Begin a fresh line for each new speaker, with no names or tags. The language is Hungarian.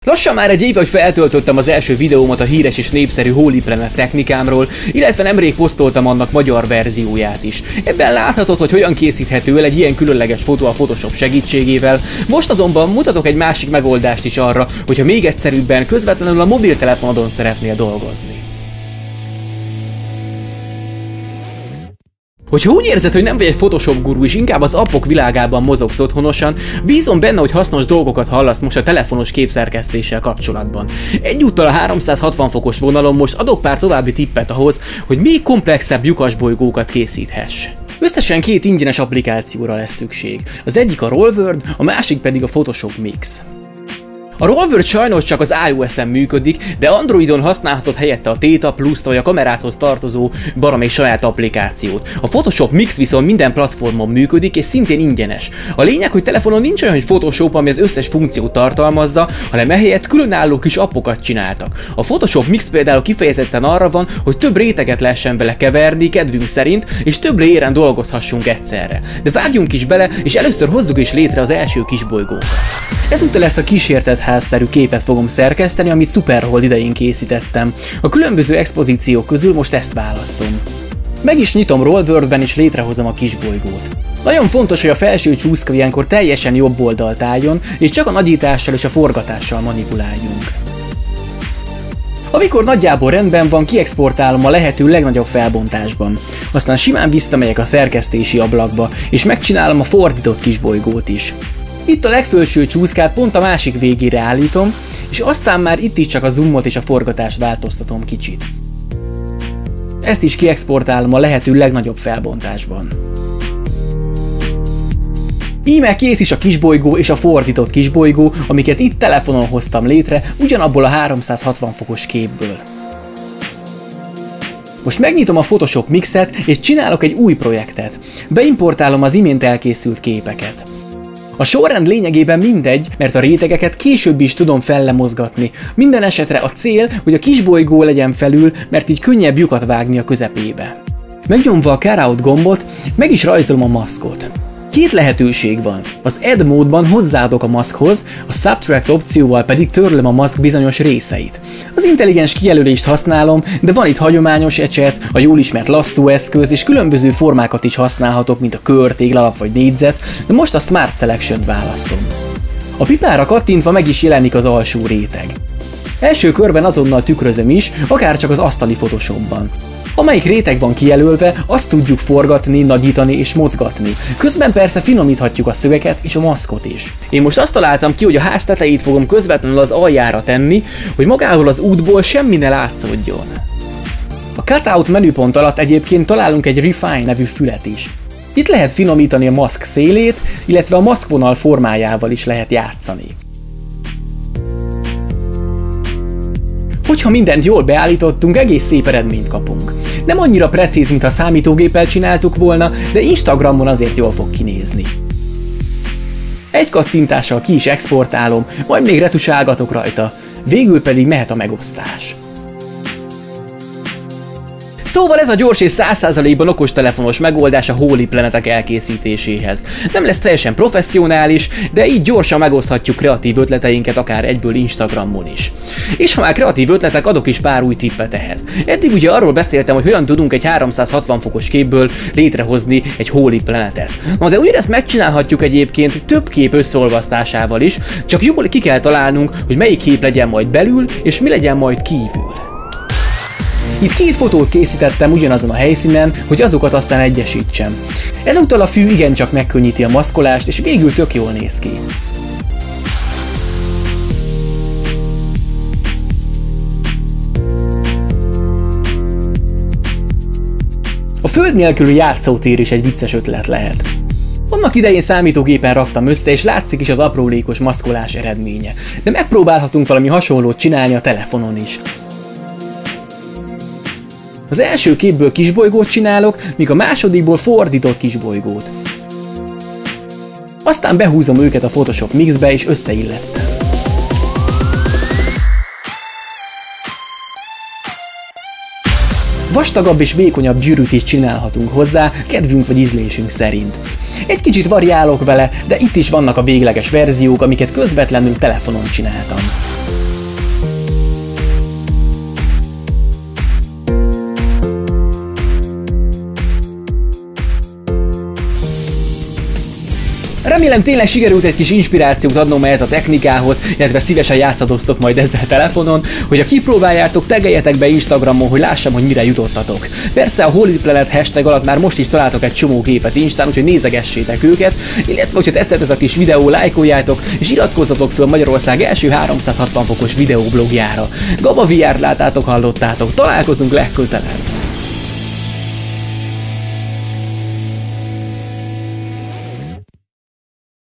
Lassan már egy éve, hogy feltöltöttem az első videómat a híres és népszerű Holy Planet technikámról, illetve nemrég posztoltam annak magyar verzióját is. Ebben láthatod, hogy hogyan készíthető el egy ilyen különleges fotó a Photoshop segítségével. Most azonban mutatok egy másik megoldást is arra, hogyha még egyszerűbben közvetlenül a mobiltelefonodon szeretnél dolgozni. Hogyha úgy érzed, hogy nem vagy egy Photoshop guru és inkább az appok világában mozogsz otthonosan, bízom benne, hogy hasznos dolgokat hallasz most a telefonos képszerkesztéssel kapcsolatban. Egyúttal a 360 fokos vonalon most adok pár további tippet ahhoz, hogy még komplexebb lyukasbolygókat készíthess. Összesen két ingyenes applikációra lesz szükség. Az egyik a RollWorld, a másik pedig a Photoshop Mix. A RollWorld sajnos csak az iOS-en működik, de Androidon használhatod helyette a Theta Plus-t vagy a kamerádhoz tartozó baromék saját applikációt. A Photoshop Mix viszont minden platformon működik és szintén ingyenes. A lényeg, hogy telefonon nincs olyan, hogy Photoshop, ami az összes funkciót tartalmazza, hanem ehelyett különálló kis appokat csináltak. A Photoshop Mix például kifejezetten arra van, hogy több réteget lehessen bele keverni kedvünk szerint, és több layeren dolgozhassunk egyszerre. De vágjunk is bele, és először hozzuk is létre az első kisbolygókat. Ezúttal ezt a kísértett házszerű képet fogom szerkeszteni, amit Superhold idején készítettem. A különböző expozíciók közül most ezt választom. Meg is nyitom RollWorld-ben és létrehozom a kisbolygót. Nagyon fontos, hogy a felső csúszka ilyenkor teljesen jobb oldalt álljon, és csak a nagyítással és a forgatással manipuláljunk. Amikor nagyjából rendben van, kiexportálom a lehető legnagyobb felbontásban. Aztán simán visszamegyek a szerkesztési ablakba, és megcsinálom a fordított kisbolygót is. Itt a legfelső csúszkát pont a másik végére állítom, és aztán már itt is csak a zoomot és a forgatást változtatom kicsit. Ezt is kiexportálom a lehető legnagyobb felbontásban. Íme kész is a kisbolygó és a fordított kisbolygó, amiket itt telefonon hoztam létre, ugyanabból a 360 fokos képből. Most megnyitom a Photoshop Mixet és csinálok egy új projektet. Beimportálom az imént elkészült képeket. A sorrend lényegében mindegy, mert a rétegeket később is tudom fellemozgatni. Minden esetre a cél, hogy a kisbolygó legyen felül, mert így könnyebb lyukat vágni a közepébe. Megnyomva a Cutout gombot, meg is rajzolom a maszkot. Két lehetőség van. Az Add módban hozzáadok a maszkhoz, a Subtract opcióval pedig törlöm a maszk bizonyos részeit. Az intelligens kijelölést használom, de van itt hagyományos ecset, a jól ismert lasszó eszköz, és különböző formákat is használhatok, mint a kör, téglalap vagy négyzet, de most a Smart Selection-t választom. A pipára kattintva meg is jelenik az alsó réteg. Első körben azonnal tükrözöm is, akár csak az asztali Photoshopban. Amelyik réteg van kijelölve, azt tudjuk forgatni, nagyítani és mozgatni. Közben persze finomíthatjuk a szögeket és a maszkot is. Én most azt találtam ki, hogy a ház tetejét fogom közvetlenül az aljára tenni, hogy magából az útból semmi ne látszódjon. A Cutout menüpont alatt egyébként találunk egy Refine nevű fület is. Itt lehet finomítani a maszk szélét, illetve a maszkvonal formájával is lehet játszani. Hogyha mindent jól beállítottunk, egész szép eredményt kapunk. Nem annyira precíz, mint ha számítógéppel csináltuk volna, de Instagramon azért jól fog kinézni. Egy kattintással ki is exportálom, majd még retusálgatok rajta, végül pedig mehet a megosztás. Szóval ez a gyors és 100%-ban okostelefonos megoldás a Holy Planetek elkészítéséhez. Nem lesz teljesen professzionális, de így gyorsan megoszthatjuk kreatív ötleteinket akár egyből Instagramon is. És ha már kreatív ötletek, adok is pár új tippet ehhez. Eddig ugye arról beszéltem, hogy hogyan tudunk egy 360 fokos képből létrehozni egy Holy Planetet. Na de ugyanezt megcsinálhatjuk egyébként több kép összeolvasztásával is, csak jól ki kell találnunk, hogy melyik kép legyen majd belül, és mi legyen majd kívül. Itt két fotót készítettem ugyanazon a helyszínen, hogy azokat aztán egyesítsem. Ezúttal a fű igencsak megkönnyíti a maszkolást, és végül tök jól néz ki. A föld nélküli játszótér is egy vicces ötlet lehet. Annak idején számítógépen raktam össze, és látszik is az aprólékos maszkolás eredménye, de megpróbálhatunk valami hasonlót csinálni a telefonon is. Az első képből kisbolygót csinálok, míg a másodikból fordított kisbolygót. Aztán behúzom őket a Photoshop Mixbe és összeillesztem. Vastagabb és vékonyabb gyűrűt is csinálhatunk hozzá, kedvünk vagy ízlésünk szerint. Egy kicsit variálok vele, de itt is vannak a végleges verziók, amiket közvetlenül telefonon csináltam. Remélem tényleg sikerült egy kis inspirációt adnom ez a technikához, illetve szívesen játszadoztok majd ezzel telefonon, hogy ha kipróbáljátok, tegeljetek be Instagramon, hogy lássam, hogy mire jutottatok. Persze a Holy Planet hashtag alatt már most is találtok egy csomó képet Instán, úgyhogy nézegessétek őket, illetve hogyha tetszett ez a kis videó, lájkoljátok, és iratkozzatok föl Magyarország első 360 fokos videóblogjára. Gaba VR-t láttátok, hallottátok, találkozunk legközelebb!